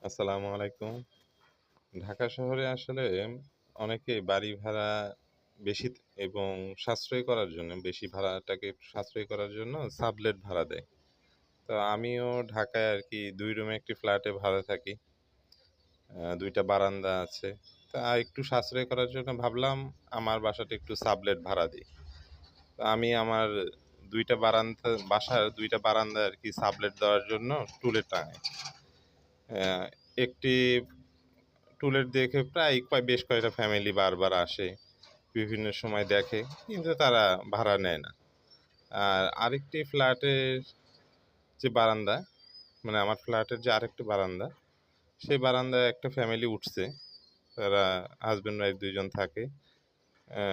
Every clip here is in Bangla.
আসসালামু আলাইকুম। ঢাকা শহরে আসলে অনেকেই বাড়ি ভাড়া বেশি এবং সাশ্রয়ী করার জন্য, বেশি ভাড়াটাকে সাশ্রয়ী করার জন্য সাবলেট ভাড়া দেয়। তো আমিও ঢাকায় আরকি ২ রুমে একটি ফ্ল্যাটে ভাড়া থাকি। ২ টা বারান্দা আছে। তা একটু সাশ্রয় করার জন্য ভাবলাম আমার বাসাটা একটু সাবলেট ভাড়া দেই। তো আমি আমার ২ টা বাসার ২ টা বারান্দায় আরকি সাবলেট দেওয়ার জন্য টুলেট টাঙাই। অ্যা একটি টুলেট দেখে প্রায় বেশ কয়েকটা ফ্যামিলি বারবার আসে। বিভিন্ন সময় দেখে, কিন্তু তারা ভাড়া নেয় না। আর আরেকটি ফ্ল্যাটের যে বারান্দা, মানে আমার ফ্ল্যাটের যে আরেকটি বারান্দা, সেই বারান্দায় একটা ফ্যামিলি উঠছে। তারা হাসব্যান্ড ওয়াইফ ২ জন থাকে। অ্যা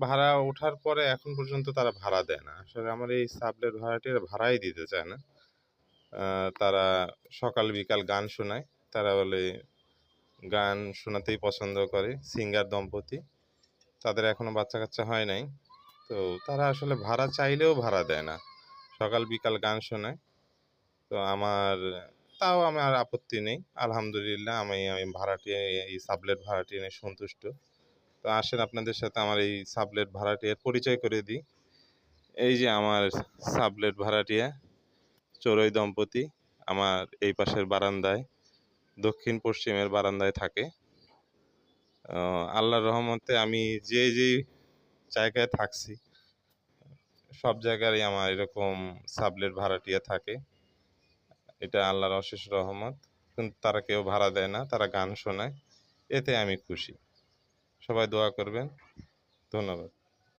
ভাড়া ওঠার পরে এখন পর্যন্ত তারা ভাড়া দেয় না। আসলে আমার এই সাবলেট ভাড়াটি এরা ভাড়াই দিতে চায় না। আ তারা সকাল বিকাল গান শোনায়। তারা বলে গান শোনাতেই পছন্দ করে। সিঙ্গার দম্পতি। তাদের এখনো বাচ্চা-কাচ্চা হয় নাই। তো তারা আসলে ভাড়া চাইলেও ভাড়া দেয় না। সকাল বিকাল গান শোনায়। তো আমার আপত্তি নেই। আলহামদুলিল্লাহ আমি ভাড়াটি এই সাবলেট ভাড়াটি নিয়ে সন্তুষ্ট। তো আসেন আপনাদের সাথে আমার এই সাবলেট ভাড়াটিয়ার পরিচয় করে দিই। এই যে আমার সাবলেট ভাড়াটিয়া চড়ুই দম্পতি আমার এই পাশের বারান্দায়, দক্ষিণ পশ্চিমের বারান্দায় থাকে। আল্লাহর রহমতে আমি যেই জায়গায় থাকছি, সব জায়গারই আমার এরকম সাবলেট ভাড়াটিয়া থাকে। এটা আল্লাহর অশেষ রহমত। কিন্তু তারা কেউ ভাড়া দেয় না। তারা গান শোনায়। এতে আমি খুশি। সবাই দোয়া করবেন। ধন্যবাদ।